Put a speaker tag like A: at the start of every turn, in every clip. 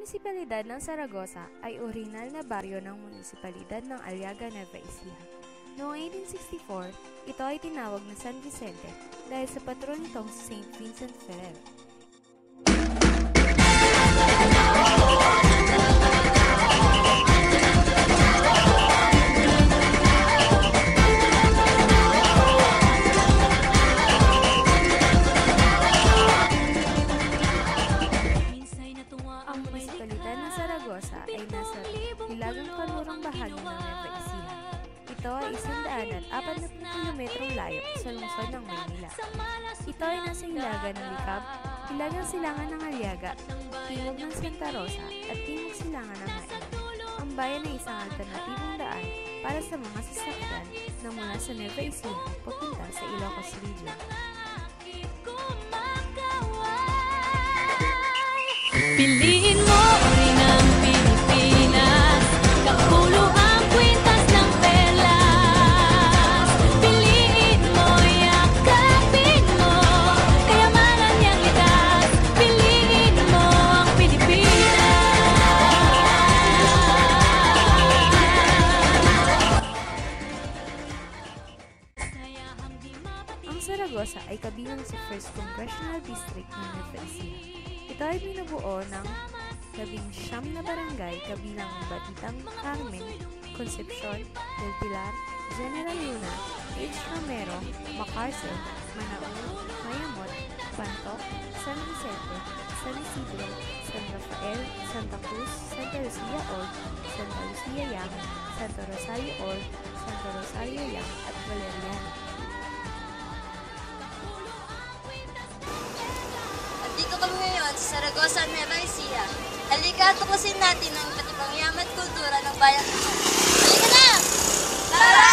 A: munisipalidad ng Zaragoza ay orihinal na baryo ng munisipalidad ng Aliaga, Nueva Ecija. Noong 1864, ito ay tinawag na San Vicente dahil sa patron nitong Saint Vincent Ferrer. Ang munisipalidad ng Zaragoza ay nasa hilagang kanlurang bahagi ng Nueva Ecija. Ito ay 140 kilometrong layo sa lungsod ng Maynila. Ito ay nasa hilaga ng Likab, hilagang silangan ng Aliaga, timog ng Santa Rosa at timog silangan ng Jaén. Ang bayan ay isang alternatibong daan para sa mga sasakyan na mula sa Nueva Ecija papunta sa Ilocos Region.
B: Piliin mo rin ang Pilipinas, kapulo ang kwintas ng perlas. Piliin mo, yakapin mo, kayamanan niyang likas. Piliin mo ang Pilipinas.
A: Ang Zaragoza ay kabilang sa 1st Congressional District ng Nueva Ecija. Ito ay binubuo ng 19 na barangay kabilang ang Batitang Carmen, Concepcion, Del Pilar, General Luna, H. Romero, Macarcel, Manaoon, Mayamot, Bantoc, San Vicente, San Isidro, San Rafael, Santa Cruz, Santa Lucia Old, Santa Lucia Yang, Santa Rosario Old, Santa Rosario Yang at Valeriano.
C: Dito kami ngayon sa Zaragoza, Nueva Ecija. Halika, tuklasin natin ang iba't ibang yaman at kultura ng bayan ito. Halika na! Tara!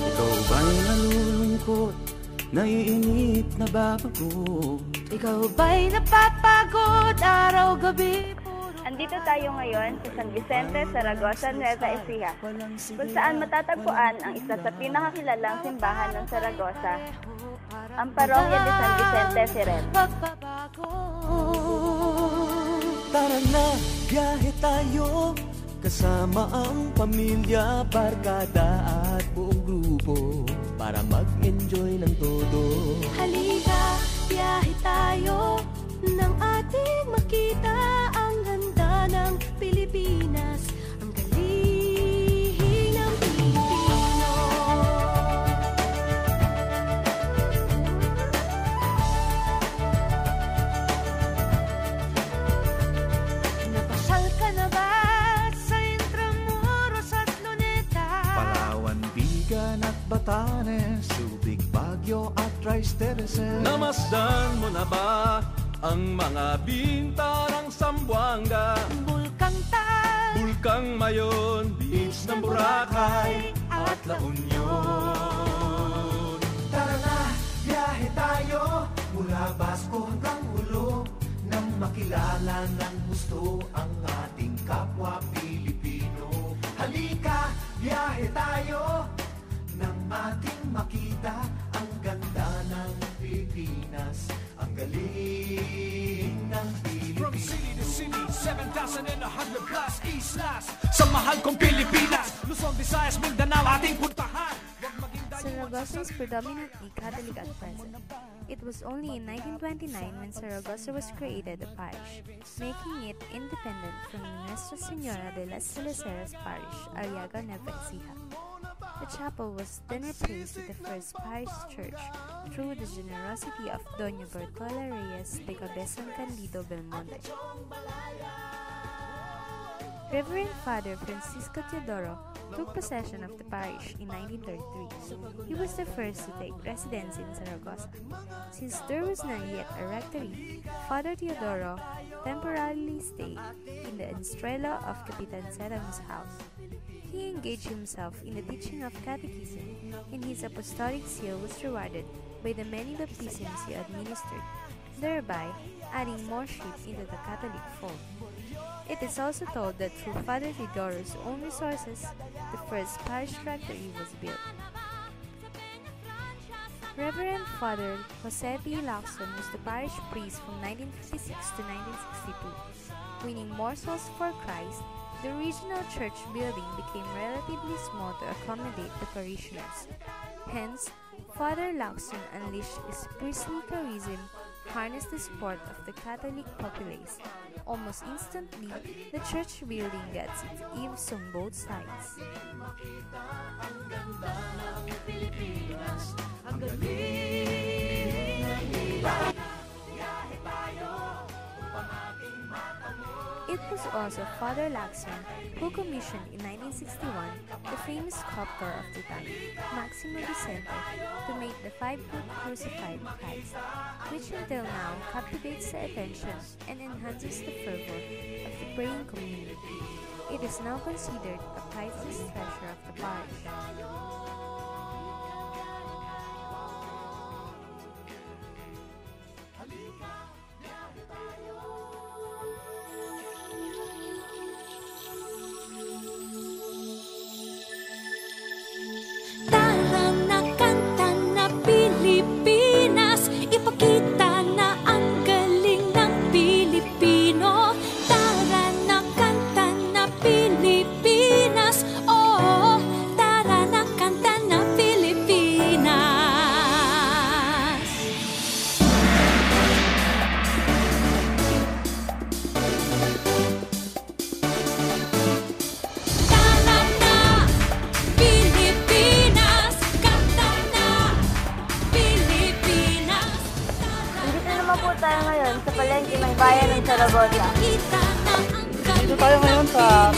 D: Ikaw ba'y nalulungkot, naiinip, nababagot?
B: Ikaw ba'y napapagod araw-gabi?
E: Andito tayo ngayon sa San Vicente, Zaragoza, Nueva Ecija, kung saan matatagpuan ang isa sa pinakakilalang simbahan ng Zaragoza, ang Parokya de San Vicente Ferrer.
D: Tara na, biyahe tayo, kasama ang pamilya, barkada at buong grupo, para mag-enjoy ng todo.
B: Halika, biyahe tayo, nang ating makita ang ganda ng Pilipinas, ang galing ng Pilipino. Napasyal ka na ba sa Intramuros at Luneta?
D: Palawan, Bigan at Batanes, Subic, Baguio at Rice Terraces. Namasdan mo na ba ang mga bintarang Zamboanga, Bulkang Mayon, Beach ng Boracay at La Union? Tara na, biyahe tayo mula Basco hanggang Ulo, nang makilala ng gusto ang ating kapwa Pilipino. Halika, biyahe tayo nang ating makita ang ganda ng Pilipinas, ang galing ng Pilipinas. From city to city, 7,100 plus islas, sa mahal kong Pilipinas, Luzon, Visayas, Mindanao, ating puntahan.
A: Zaragoza is predominantly Catholic at present. It was only in 1929 when Zaragoza was created a parish, making it independent from Nuestra Señora de las Saliceras Parish, Aliaga, Nueva Ecija. The chapel was then replaced with the first parish church through the generosity of Doña Bertola Reyes de Cabezon Candido Belmonte. Reverend Father Francisco Teodoro took possession of the parish in 1933. He was the first to take residence in Zaragoza. Since there was not yet a rectory, Father Teodoro temporarily stayed in the estrella of Capitan Serrano's house. He engaged himself in the teaching of catechism, and his apostolic seal was rewarded by the many baptisms he administered, thereby adding more sheep into the Catholic fold. It is also told that through Father Teodoro's own resources, the first parish rectory was built. Reverend Father Jose P. Lacson was the parish priest from 1956 to 1962. Winning more souls for Christ, the original church building became relatively small to accommodate the parishioners. Hence, Father Lacson unleashed his priestly charism, harnessed the support of the Catholic populace. Almost instantly, the church building gets its eaves on both sides. It was also Father Lacson who commissioned in 1961 the famous sculptor of the time, Maximo Vicente, to make the 5-foot crucified Christ, which until now captivates the attention and enhances the fervor of the praying community. It is now considered a priceless treasure of the parish.
B: Tara na kanta na Pilipinas, ipakita na ang galing ng Pilipino. Tara na kanta na Pilipinas, oo, tara na kanta na Pilipinas. Tara na Pilipinas, kanta na Pilipinas.
E: Nandito naman po tayo ngayon sa palengke ng bayan ng Zaragoza.
F: Dito tayo ngayon sa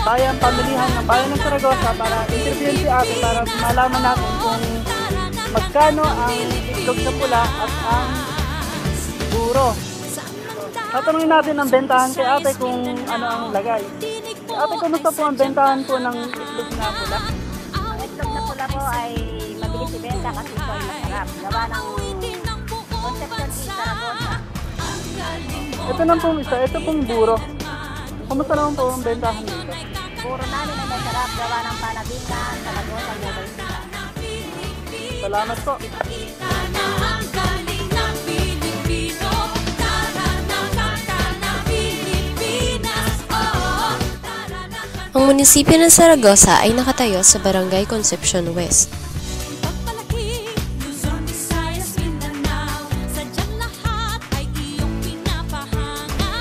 F: bayan pamilihan ng bayan ng Zaragoza para interviewin si ate para malaman natin kung magkano ang itlog na pula at ang buro. Tatanungin natin ang bentahan kay ate kung ano ang lagay. Ate, kumusta po ang bentahan po ng itlog na pula?
E: Ang itlog na pula po ay mabilis ibenta kasi po ay masarap. Gawa ng Concepcion di Zaragoza.
F: Ito na pong isa, ito pong buro. Kumusta naman po ang bentahan dito?
E: Puro namin ay masarap. Gawa ng Panabingan, Zaragoza, Nueva Ecija.
F: Salamat po.
G: Ang munisipyo ng Zaragoza ay nakatayo sa Barangay Concepcion West.
B: Luzon, Visayas, Mindanao, sadyang lahat ay iyong pinapahanga.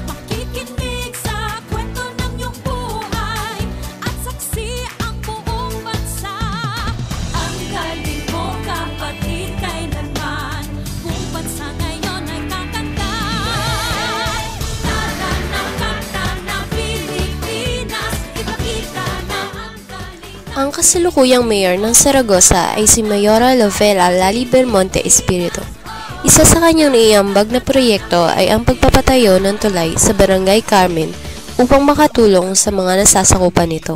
B: Makikinig sa kwento ng iyong buhay at saksi ang buong bansa. Ang galing mo, kapatid, kailanman buong bansa ngayon ay kakanta. Tara na kanta na Pilipinas, ipakita na ang galing.
G: Ang kasalukuyang mayor ng Zaragoza ay si Mayora Lovella Lali Belmonte Espiritu. Isa sa kanyang naiambag na proyekto ay ang pagpapatayo ng tulay sa Barangay Carmen upang makatulong sa mga nasasakupan nito.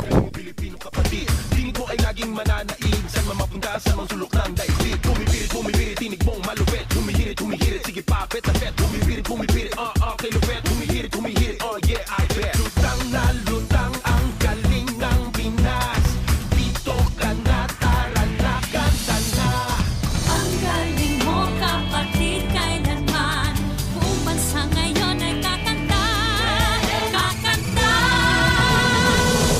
B: Ang galing mo, kapatid, kailanman buong bansa ngayon ay kakanta. Kakanta.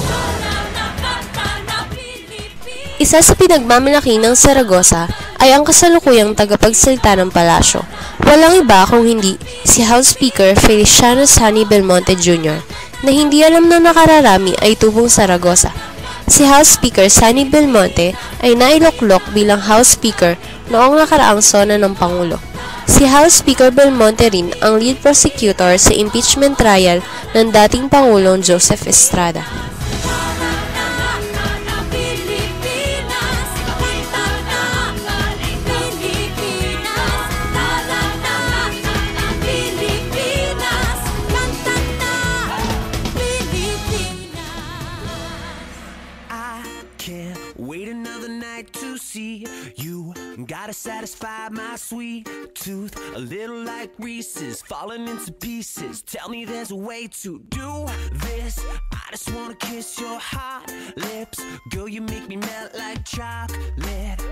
B: Tara na kanta na Pilipinas.
G: Isa sa pinagmamalaki ng Zaragoza ay ang kasalukuyang tagapagsalita ng palasyo. Walang iba kung hindi si House Speaker Feliciano Sani Belmonte Jr. na hindi alam ng nakararami ay tubong Zaragoza. Si House Speaker Sani Belmonte ay nailuklok bilang House Speaker noong nakaraang sona ng Pangulo. Si House Speaker Belmonte rin ang lead prosecutor sa impeachment trial ng dating Pangulong Joseph Estrada.
H: I can't wait another night to see you. Got
D: Try to satisfy my sweet tooth, a little like Reese's, falling into pieces. Tell me there's a way to do this. I just wanna kiss your hot lips. Girl, you make me melt like chocolate.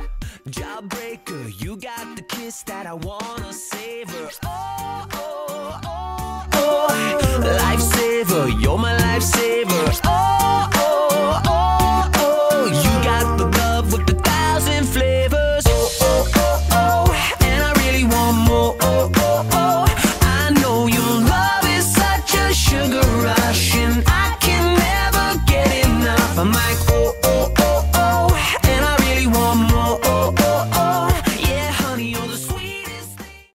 D: Jawbreaker, you got the kiss that I wanna savor. Oh, oh, oh, oh, lifesaver, you're my lifesaver. Oh, oh, oh, oh, you got the love with 1,000 flavors. Oh, oh, oh, oh, and I really want more. Oh, oh, oh, I know your love is such a sugar rush, and I can never get enough. I'm like,